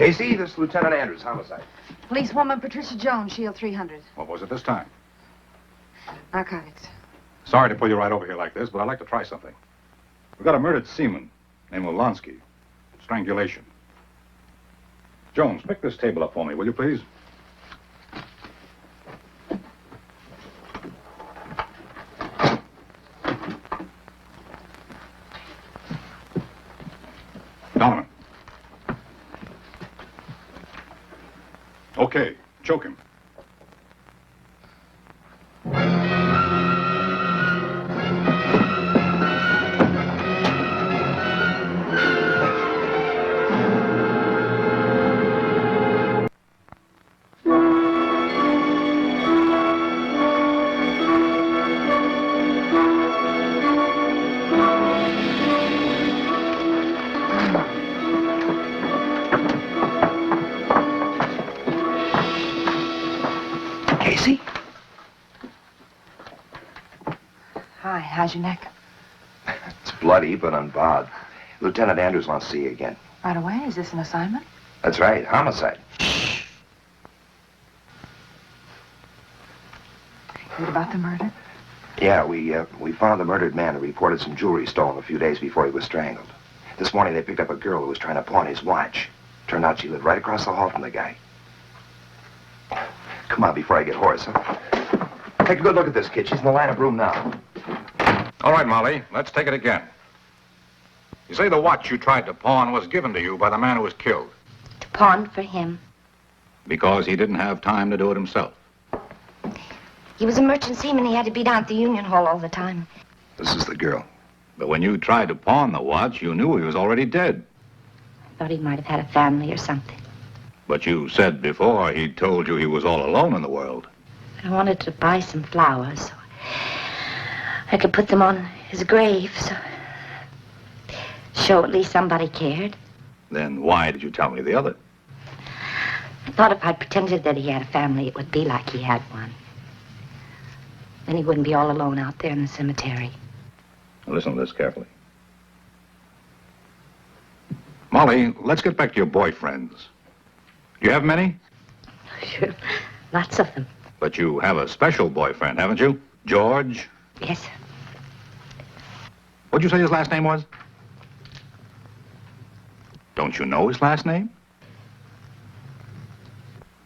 Casey, this is Lieutenant Andrews, homicide. Police woman Patricia Jones, Shield 300. What was it this time? Narcotics. Sorry to pull you right over here like this, but I'd like to try something. We've got a murdered seaman named Wolonsky. Strangulation. Jones, pick this table up for me, will you please? Donovan. Okay, choke him. Casey? Hi, how's your neck? It's bloody, but unbarred. Lieutenant Andrews wants to see you again. Right away? Is this an assignment? That's right, homicide. Heard about the murder? Yeah, we found the murdered man who reported some jewelry stolen a few days before he was strangled. This morning they picked up a girl who was trying to pawn his watch. Turned out she lived right across the hall from the guy. Come on, before I get hoarse, huh? Take a good look at this kid. She's in the line of room now. All right, Molly, let's take it again. You say the watch you tried to pawn was given to you by the man who was killed. To pawn for him. Because he didn't have time to do it himself. He was a merchant seaman. He had to be down at the Union Hall all the time. This is the girl. But when you tried to pawn the watch, you knew he was already dead. I thought he might have had a family or something. But you said before he told you he was all alone in the world. I wanted to buy some flowers so I could put them on his grave, so show at least somebody cared. Then why did you tell me the other? I thought if I pretended that he had a family, it would be like he had one. Then he wouldn't be all alone out there in the cemetery. Now listen to this carefully. Molly, let's get back to your boyfriends. Do you have many? Sure, lots of them. But you have a special boyfriend, haven't you? George? Yes. What'd you say his last name was? Don't you know his last name?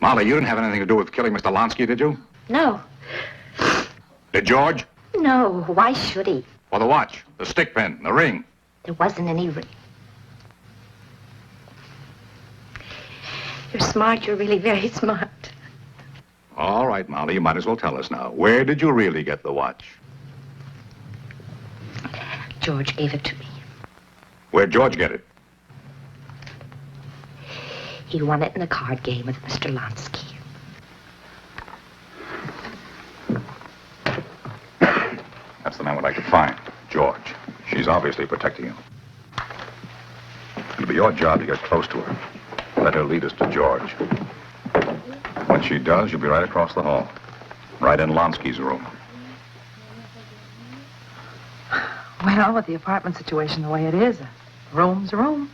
Molly, you didn't have anything to do with killing Mr. Lonsky, did you? No. Did George? No, why should he? For the watch, the stick pin, the ring. There wasn't any ring. You're smart. You're really very smart. All right, Molly, you might as well tell us now. Where did you really get the watch? George gave it to me. Where'd George get it? He won it in a card game with Mr. Lonsky. That's the man we'd like to find, George. She's obviously protecting him. It'll be your job to get close to her. Let her lead us to George. When she does, you'll be right across the hall. Right in Lonsky's room. Well, with the apartment situation the way it is, a room's a room.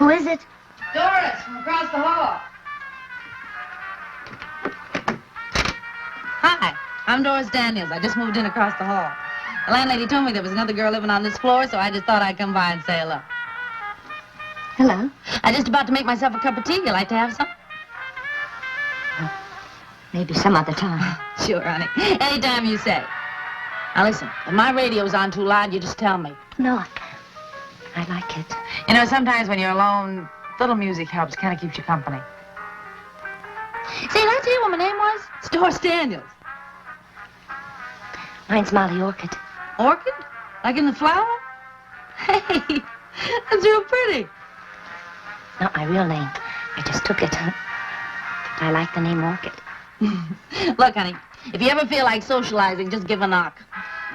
Who is it? Doris, from across the hall. Hi, I'm Doris Daniels. I just moved in across the hall. The landlady told me there was another girl living on this floor, so I just thought I'd come by and say hello. Hello. I'm just about to make myself a cup of tea. You like to have some? Maybe some other time. Sure, honey. Anytime you say. Now, listen, if my radio's on too loud, you just tell me. No, I like it. You know, sometimes when you're alone, little music helps, kind of keeps you company. Say, did I tell you what my name was? It's Doris Daniels. Mine's Molly Orchid. Orchid? Like in the flower? Hey, that's real pretty. Not my real name. I just took it. I like the name Orchid. Look, honey, if you ever feel like socializing, just give a knock.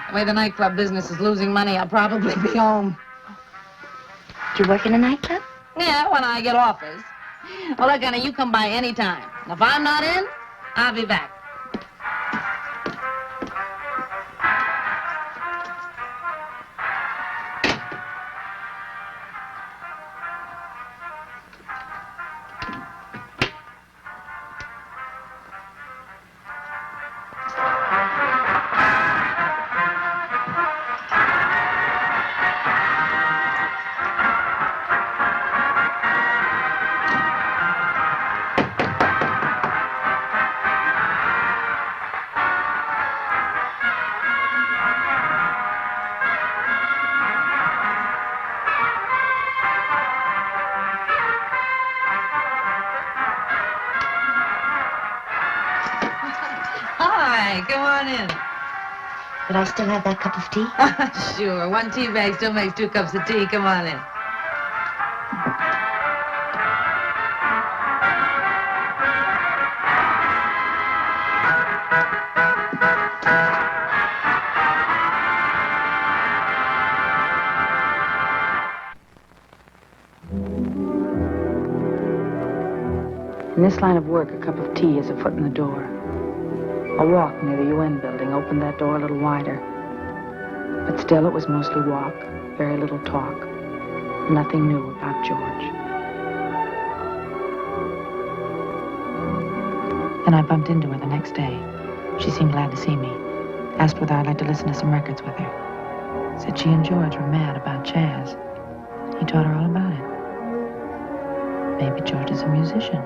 The way the nightclub business is losing money, I'll probably be home. Do you work in a nightclub? Yeah, when I get offers. Well, look, honey, you come by any time. And if I'm not in, I'll be back. Hi, come on in. Would I still have that cup of tea? Sure, one tea bag still makes 2 cups of tea. Come on in. In this line of work, a cup of tea is a foot in the door. A walk near the UN building opened that door a little wider. But still, it was mostly walk, very little talk, nothing new about George. Then I bumped into her the next day. She seemed glad to see me. Asked whether I'd like to listen to some records with her. Said she and George were mad about jazz. He taught her all about it. Maybe George is a musician.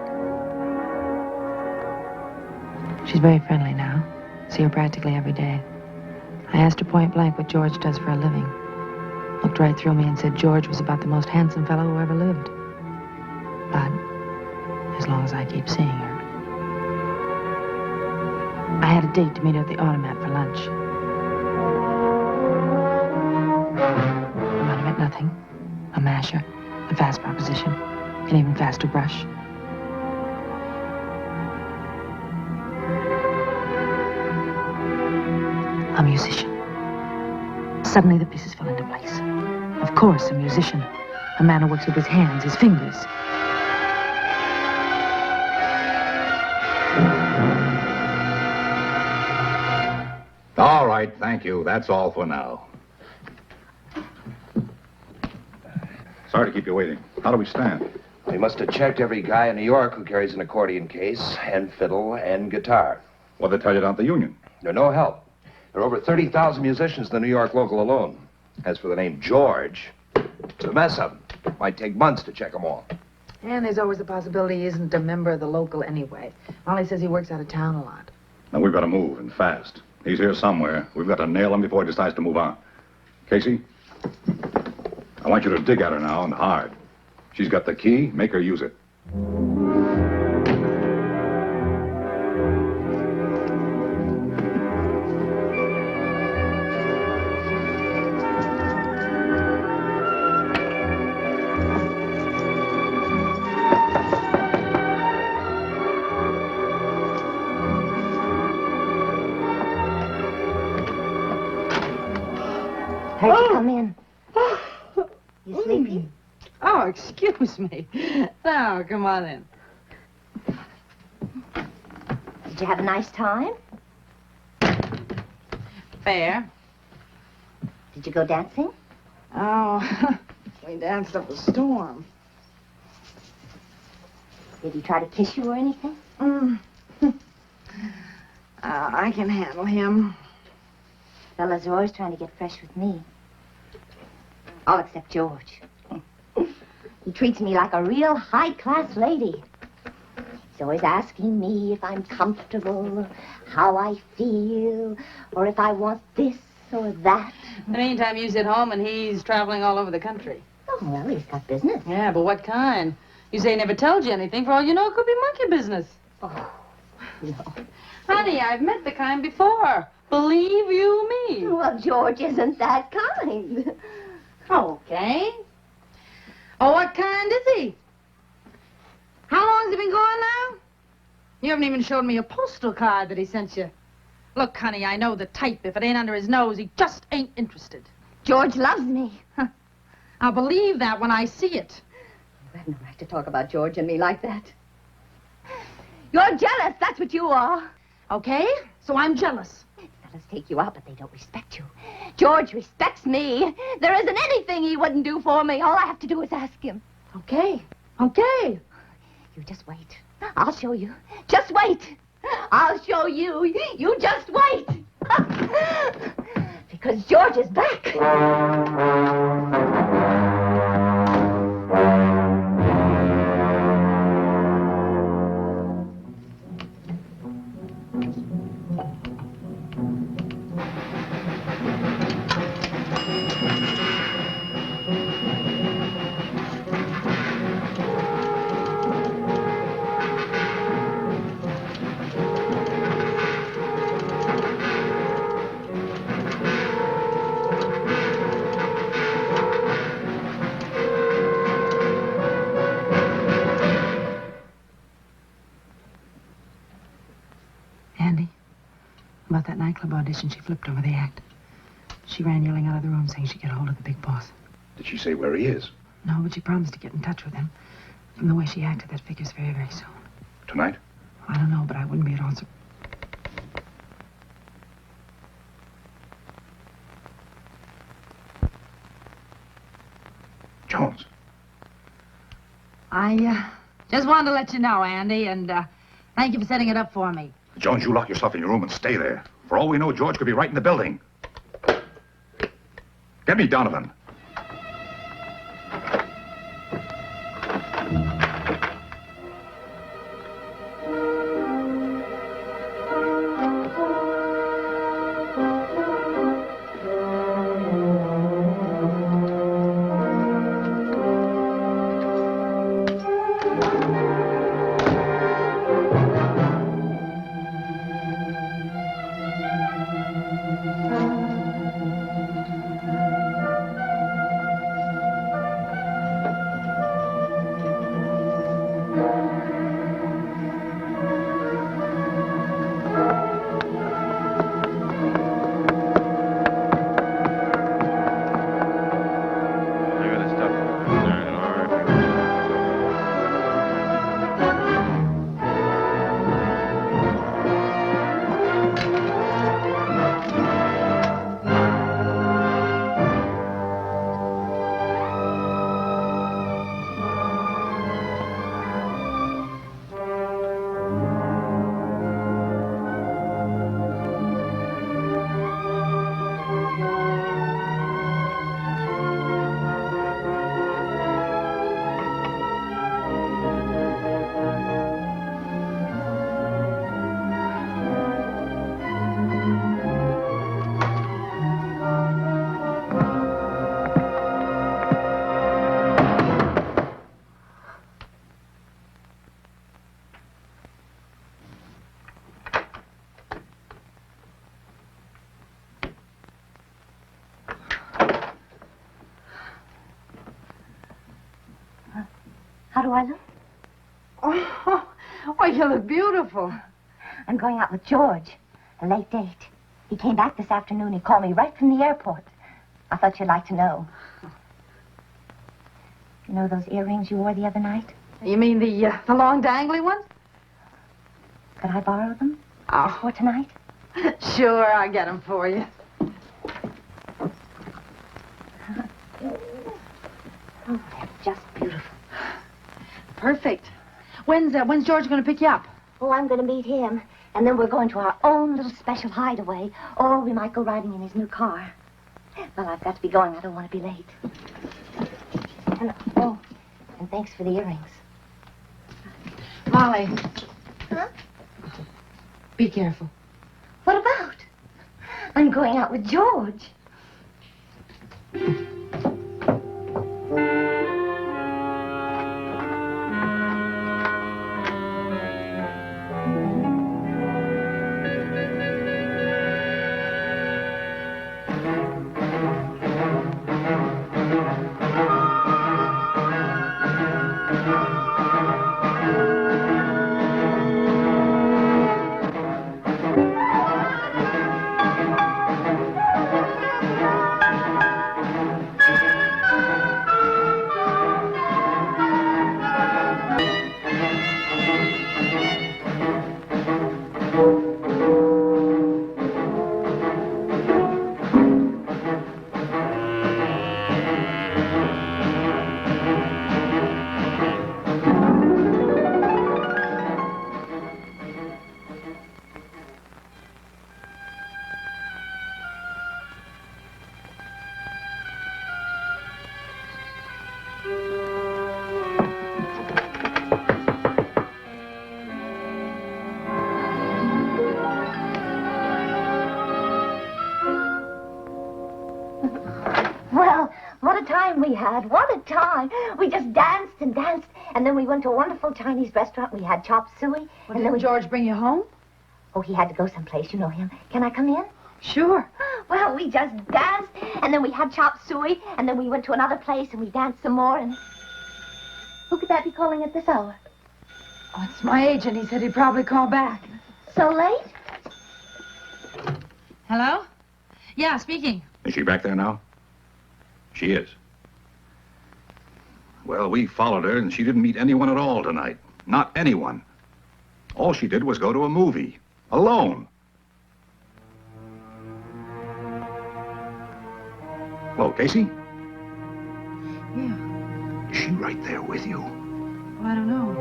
She's very friendly now. See her practically every day. I asked her point blank what George does for a living. Looked right through me and said George was about the most handsome fellow who ever lived. But as long as I keep seeing her. I had a date to meet her at the Automat for lunch. I might have meant nothing. A masher, a fast proposition, an even faster brush. A musician. Suddenly the pieces fell into place. Of course, a musician. A man who works with his hands, his fingers. All right, thank you. That's all for now. Sorry to keep you waiting. How do we stand? We must have checked every guy in New York who carries an accordion case and fiddle and guitar. What'd they tell you down at the union? They're no help. There are over 30,000 musicians in the New York local alone. As for the name George, it's a mess of them. Might take months to check them all. And there's always the possibility he isn't a member of the local anyway. Molly says he works out of town a lot. Now, we've got to move, and fast. He's here somewhere. We've got to nail him before he decides to move on. Casey, I want you to dig at her now, and hard. She's got the key. Make her use it. Heard you come in. You sleeping? Oh, excuse me. No, come on in. Did you have a nice time? Fair. Did you go dancing? Oh, we danced up a storm. Did he try to kiss you or anything? I can handle him. Fellas are always trying to get fresh with me. All except George. He treats me like a real high-class lady. He's always asking me if I'm comfortable, how I feel, or if I want this or that. In the meantime, you sit home and he's traveling all over the country. Oh, well, he's got business. Yeah, but what kind? You say he never told you anything. For all you know, it could be monkey business. Oh, no. Honey, I've met the kind before. Believe you me. Well, George isn't that kind. Okay. Oh, what kind is he? How long's he been gone now? You haven't even showed me a postal card that he sent you. Look, honey, I know the type. If it ain't under his nose, he just ain't interested. George loves me. I'll believe that when I see it. You have no right to talk about George and me like that. You're jealous, that's what you are. Okay, so I'm jealous. Fellas take you out, but they don't respect you. George respects me. There isn't anything he wouldn't do for me. All I have to do is ask him. Okay. You just wait. I'll show you. Just wait. I'll show you. You just wait. Because George is back. Andy, about that nightclub audition, she flipped over the act. She ran yelling out of the room saying she'd get a hold of the big boss. Did she say where he is? No, but she promised to get in touch with him. From the way she acted, that figures very, very soon. Tonight? I don't know, but I wouldn't be at all Jones. I just wanted to let you know, Andy, and thank you for setting it up for me. Jones, you lock yourself in your room and stay there. For all we know, George could be right in the building. Get me Donovan. How do I look? Oh, you look beautiful. I'm going out with George. A late date. He came back this afternoon. He called me right from the airport. I thought you'd like to know. You know those earrings you wore the other night? You mean the long dangly ones? Could I borrow them? Oh, For tonight? sure, I'll get them for you. Oh, they're just beautiful. Perfect. When's George going to pick you up? Oh, I'm going to meet him. And then we're going to our own little special hideaway. Or we might go riding in his new car. Well, I've got to be going. I don't want to be late. And thanks for the earrings. Molly. Huh? Be careful. What about? I'm going out with George. Well, what a time we had. What a time. We just danced and danced. And then we went to a wonderful Chinese restaurant. We had chop suey. Well, didn't George bring you home? Oh, he had to go someplace. You know him. Can I come in? Sure. Well, we just danced, and then we had chop suey, and then we went to another place, and we danced some more, and... Who could that be calling at this hour? Oh, it's my agent. He said he'd probably call back. So late? Hello? Yeah, speaking. Is she back there now? She is. Well, we followed her, and she didn't meet anyone at all tonight. Not anyone. All she did was go to a movie. Alone. Hello, Casey? Yeah. Is she right there with you? Well, I don't know.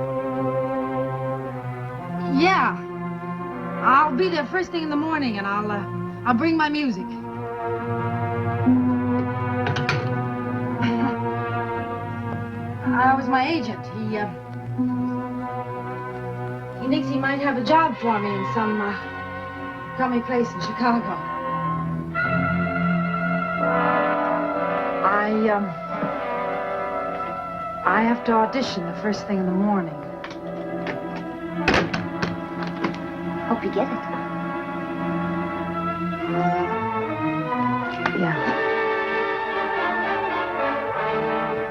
Yeah. I'll be there first thing in the morning, and I'll bring my music. I was my agent. He thinks he might have a job for me in some crummy place in Chicago. I have to audition the first thing in the morning. Hope you get it. Yeah.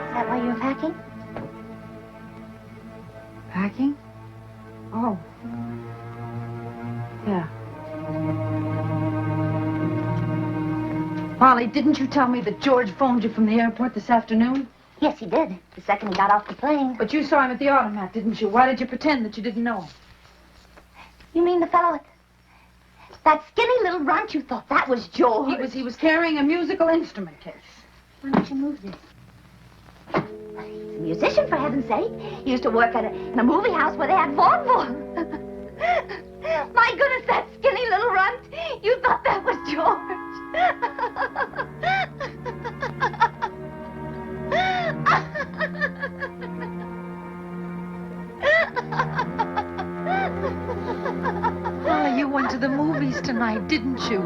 Is that why you're packing? Packing? Oh. Yeah. Molly, didn't you tell me that George phoned you from the airport this afternoon? Yes, he did. The second he got off the plane. But you saw him at the automat, didn't you? Why did you pretend that you didn't know him? You mean the fellow... That skinny little runt, you thought that was George? He was carrying a musical instrument case. Why don't you move this? He's a musician, for heaven's sake. He used to work in a movie house where they had vaudeville. My goodness, that skinny little runt. You thought that was George. Molly, you went to the movies tonight, didn't you?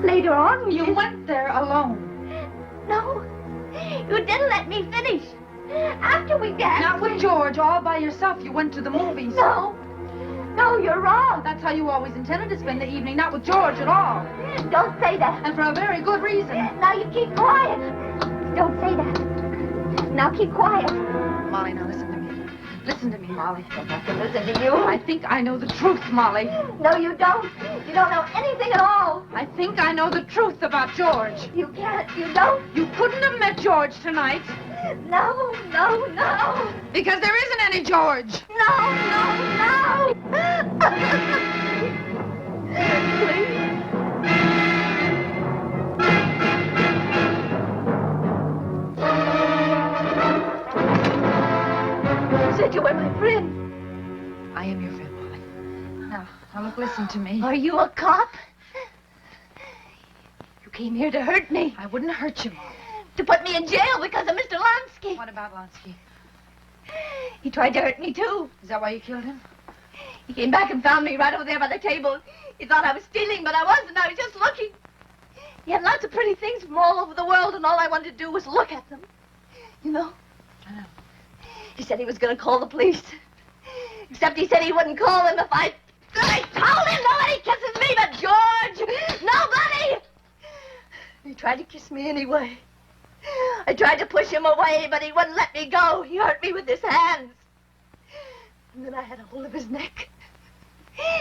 Later on, You went there alone. No, you didn't let me finish. After we danced... Not with George, all by yourself. You went to the movies. No. No, you're wrong. That's how you always intended to spend the evening, not with George at all. Don't say that. And for a very good reason. Now you keep quiet. Don't say that. Now keep quiet. Molly, now listen to me. Listen to me, Molly. I don't have to listen to you. I think I know the truth, Molly. No, you don't. You don't know anything at all. I think I know the truth about George. You can't. You don't. You couldn't have met George tonight. No, no, no. Because there isn't any George. No, no, no. Please. listen to me. Are you a cop? You came here to hurt me. I wouldn't hurt you, Molly. To put me in jail because of Mr. Lonsky. What about Lonsky? He tried to hurt me, too. Is that why you killed him? He came back and found me right over there by the table. He thought I was stealing, but I wasn't. I was just looking. He had lots of pretty things from all over the world, and all I wanted to do was look at them. You know? I know. He said he was going to call the police. Except he said he wouldn't call them if I told him nobody kisses me but George. Nobody! He tried to kiss me anyway. I tried to push him away, but he wouldn't let me go. He hurt me with his hands. And then I had a hold of his neck.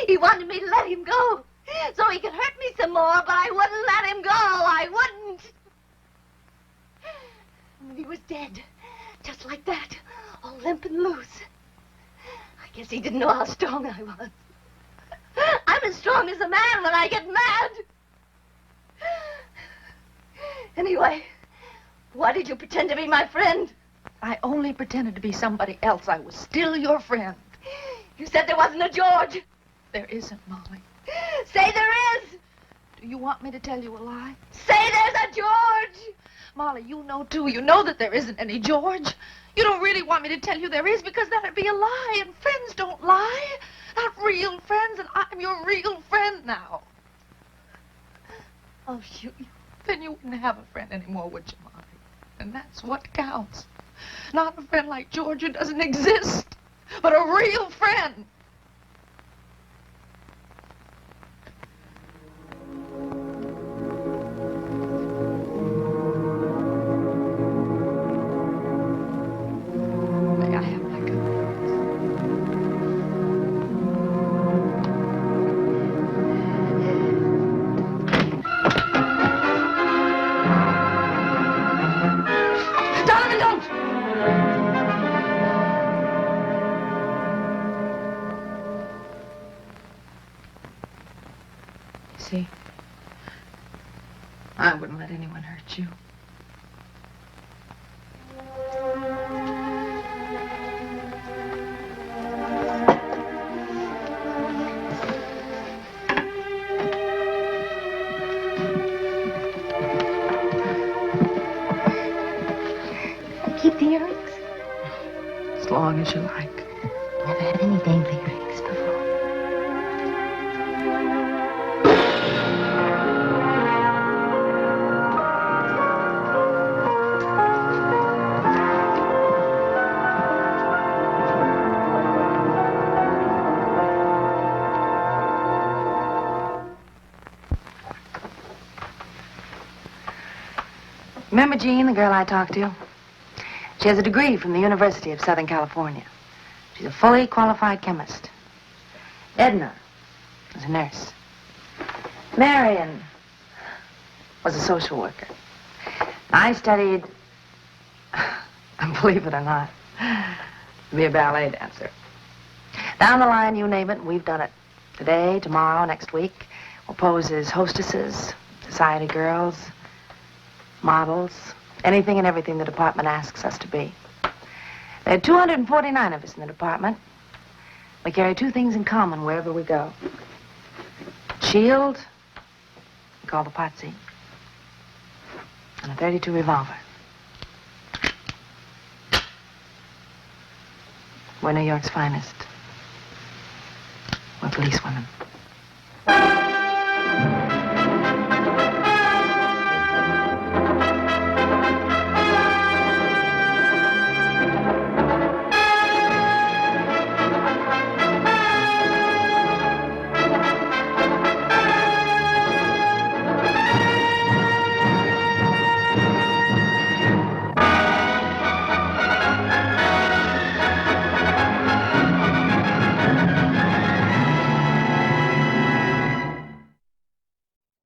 He wanted me to let him go so he could hurt me some more, but I wouldn't let him go. I wouldn't. And when he was dead, just like that, all limp and loose, I guess he didn't know how strong I was. I'm as strong as a man when I get mad. Anyway, why did you pretend to be my friend? I only pretended to be somebody else. I was still your friend. You said there wasn't a George. There isn't, Molly. Say there is. Do you want me to tell you a lie? Say there's a George. Molly, you know, too. You know that there isn't any George. You don't really want me to tell you there is because that'd be a lie, and friends don't lie. Not real friends, and I'm your real friend now. I'll shoot you. Then you wouldn't have a friend anymore, would you, Molly? And that's what counts. Not a friend like George who doesn't exist, but a real friend. May I have my gun? Donovan, don't! See, I wouldn't let anyone hurt you. Keep the earrings. As long as you like. Never had any dangly earrings before. Remember Jean, the girl I talked to? She has a degree from the University of Southern California. She's a fully qualified chemist. Edna was a nurse. Marion was a social worker. I studied, believe it or not, to be a ballet dancer. Down the line, you name it, we've done it. Today, tomorrow, next week, we'll pose as hostesses, society girls, models, anything and everything the department asks us to be. There are 249 of us in the department. We carry two things in common wherever we go. Shield, we call the potsy, and a .32 revolver. We're New York's finest. We're police women.